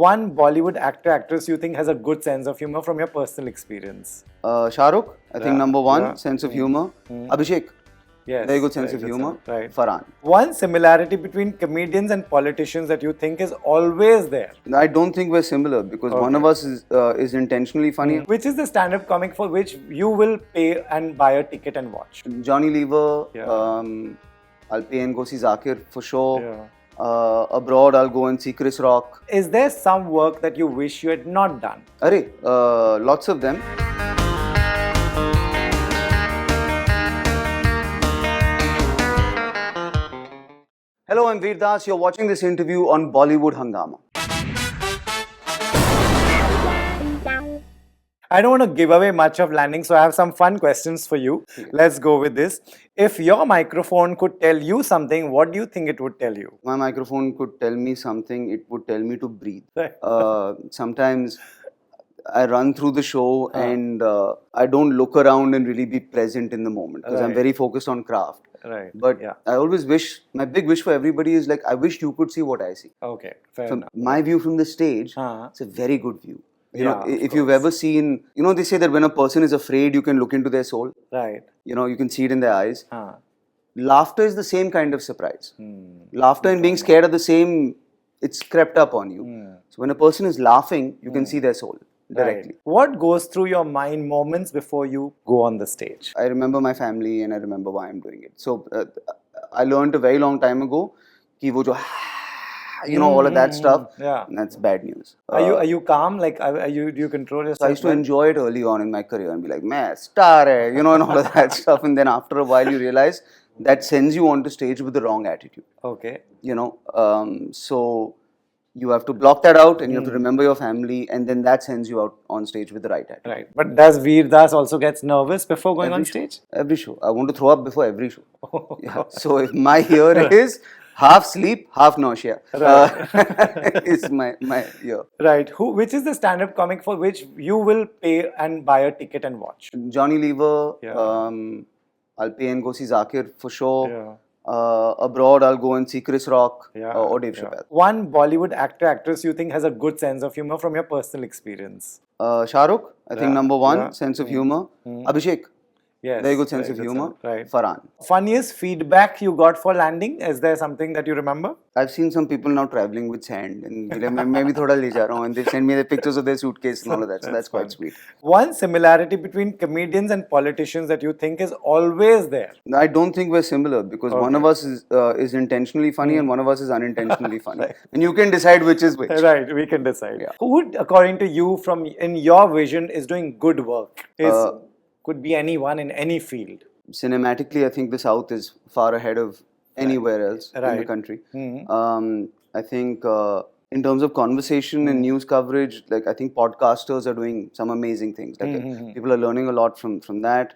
One Bollywood actor, actress you think has a good sense of humor from your personal experience? Shah Rukh, I think number one, yeah. sense of humor. Abhishek, Yes. very good sense of humor. Right. Farhan. One similarity between comedians and politicians that you think is always there. I don't think we're similar because one of us is intentionally funny. Which is the stand-up comic for which you will pay and buy a ticket and watch? Johnny Lever, Yeah. I'll pay and go see Zakir for sure. Yeah. Abroad, I'll go and see Chris Rock. Is there some work that you wish you had not done? Lots of them. Hello, I'm Virs Vision. You're watching this interview on Bollywood Hungama. I don't want to give away much of landing, so I have some fun questions for you. Let's go with this. If your microphone could tell you something, what do you think it would tell you? My microphone could tell me something, it would tell me to breathe. Right. Sometimes I run through the show and I don't look around and really be present in the moment because I'm very focused on craft. Right. But I always wish, my big wish for everybody is like, I wish you could see what I see. Okay, fair So enough. my view from the stage, it's a very good view. You know, Yeah, of if you've ever seen, you know, they say that when a person is afraid, you can look into their soul. Right. You know, you can see it in their eyes. Laughter is the same kind of surprise. Laughter and being scared are the same, it's crept up on you. So when a person is laughing, you can see their soul directly. Right. What goes through your mind moments before you go on the stage? I remember my family and I remember why I'm doing it. So I learned a very long time ago कि वो जो you know, all of that stuff, that's bad news. Are you calm? Like, do you control yourself? So I used to enjoy it early on in my career and be like, man, star hai, you know, and all of that stuff. And then after a while, you realize that sends you onto stage with the wrong attitude. Okay. You know, so you have to block that out and you have to remember your family, and then that sends you out on stage with the right attitude. Right. But does Virs Vision also gets nervous before going on stage? Every show. I want to throw up before every show. So if my ear is half sleep, half nausea. Is my year. Right. Which is the stand-up comic for which you will pay and buy a ticket and watch? Johnny Lever, I'll pay and go see Zakir for sure. Abroad, I'll go and see Chris Rock or Dave Chappelle. One Bollywood actor, actress you think has a good sense of humor from your personal experience? Shah Rukh, I think number one, sense of humor. Abhishek. Yes. Very good sense of humor. Right. Farhan. Funniest feedback you got for landing? Is there something that you remember? I've seen some people now traveling with sand and maybe thoda le ja raha hu, and they send me the pictures of their suitcase and all of that. So that's quite sweet. One similarity between comedians and politicians that you think is always there? I don't think we're similar because one of us is intentionally funny and one of us is unintentionally funny. And you can decide which is which. Right, we can decide. Who, according to you, from in your vision, is doing good work? Could be anyone in any field. Cinematically, I think the South is far ahead of anywhere else in the country. I think in terms of conversation and news coverage, like I think podcasters are doing some amazing things. Like people are learning a lot from that.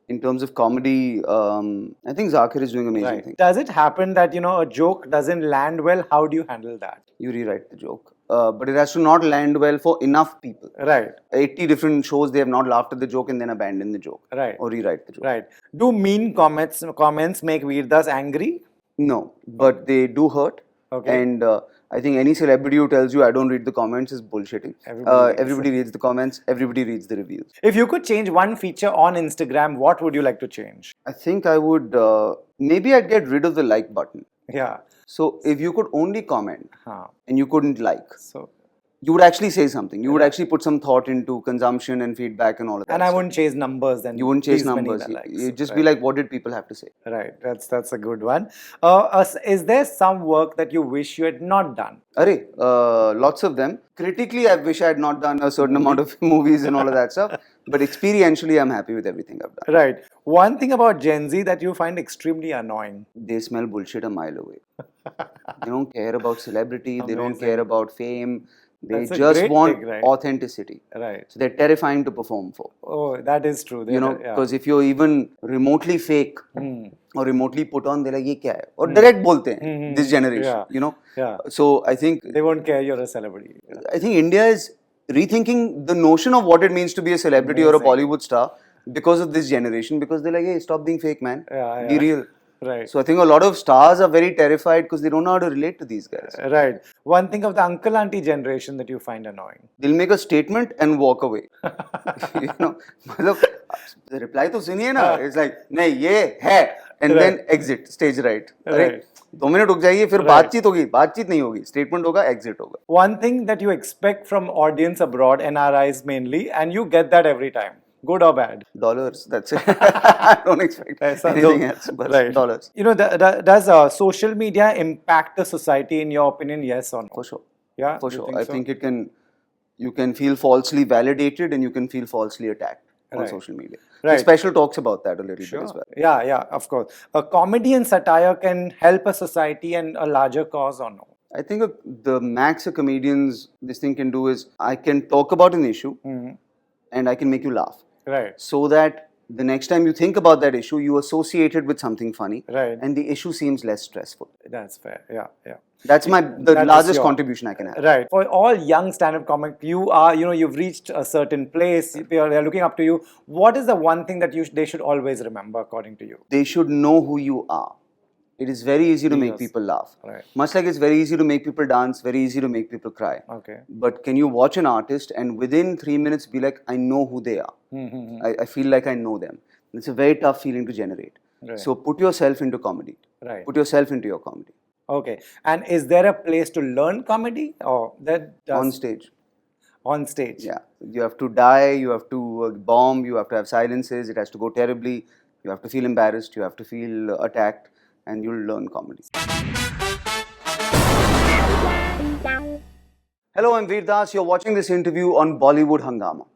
In terms of comedy, I think Zakir is doing amazing things. Does it happen that, you know, a joke doesn't land well? How do you handle that? You rewrite the joke. But it has to not land well for enough people. Right. 80 different shows, they have not laughed at the joke and then abandoned the joke. Right. Or rewrite the joke. Right. Do mean comments make Virs Vision angry? No, but they do hurt. Okay. And I think any celebrity who tells you I don't read the comments is bullshitting. Everybody reads the comments, everybody reads the reviews. If you could change one feature on Instagram, what would you like to change? I think I would, maybe I'd get rid of the like button. Yeah. So if you could only comment and you couldn't like, so you would actually say something. You would actually put some thought into consumption and feedback and all of that. And I wouldn't chase numbers then. You wouldn't chase numbers. You'd just be like, what did people have to say? Right. That's a good one. Is there some work that you wish you had not done? Lots of them. Critically, I wish I had not done a certain amount of movies and all of that stuff. But experientially, I'm happy with everything I've done. Right. One thing about Gen Z that you find extremely annoying. They smell bullshit a mile away. They don't care about celebrity. They don't care about fame. They just want authenticity. Right. So they're terrifying to perform for. Oh, that is true. You know, because if you're even remotely fake or remotely put on, they're like, ye kya hai? Or direct bolte hain, this generation, you know. So I think they won't care you're a celebrity. I think India is rethinking the notion of what it means to be a celebrity or a Bollywood star because of this generation. Because they're like, hey, stop being fake, man. Be real. Right. So I think a lot of stars are very terrified because they don't know how to relate to these guys. Right. One thing of the uncle auntie generation that you find annoying. They'll make a statement and walk away. You know, मतलब, the reply to सुनिए ना. It's like नहीं ये है and then exit stage right. अरे 2 minute रुक जाइए फिर बातचीत होगी, बातचीत नहीं होगी, statement होगा, exit होगा. One thing that you expect from audience abroad, NRIs mainly, and you get that every time. Good or bad? Dollars, that's it. I don't expect anything else but dollars. You know, does social media impact the society in your opinion, yes or no? For sure. Yeah? For sure. I think it can, you can feel falsely validated and you can feel falsely attacked on social media. Right. The special talks about that a little bit as well. Yeah, yeah, of course. A comedy and satire can help a society and a larger cause or no? I think the max a comedians, this thing can do is, I can talk about an issue and I can make you laugh. Right. So that the next time you think about that issue, you associate it with something funny. Right. And the issue seems less stressful. That's fair. Yeah, yeah. That's the largest contribution I can have. Right. For all young stand-up comic, you are, you know, you've reached a certain place. They're looking up to you. What is the one thing that they should always remember, according to you? They should know who you are. It is very easy to make people laugh. Right. Much like it's very easy to make people dance, very easy to make people cry. Okay. But can you watch an artist and within 3 minutes be like, I know who they are. I feel like I know them. It's a very tough feeling to generate. Right. So put yourself into comedy. Right. Put yourself into your comedy. Okay. And is there a place to learn comedy or that On stage. On stage? Yeah. You have to die, you have to bomb, you have to have silences, it has to go terribly. You have to feel embarrassed, you have to feel attacked. And you'll learn comedy. Hello, I'm Virs Vision. You're watching this interview on Bollywood Hungama.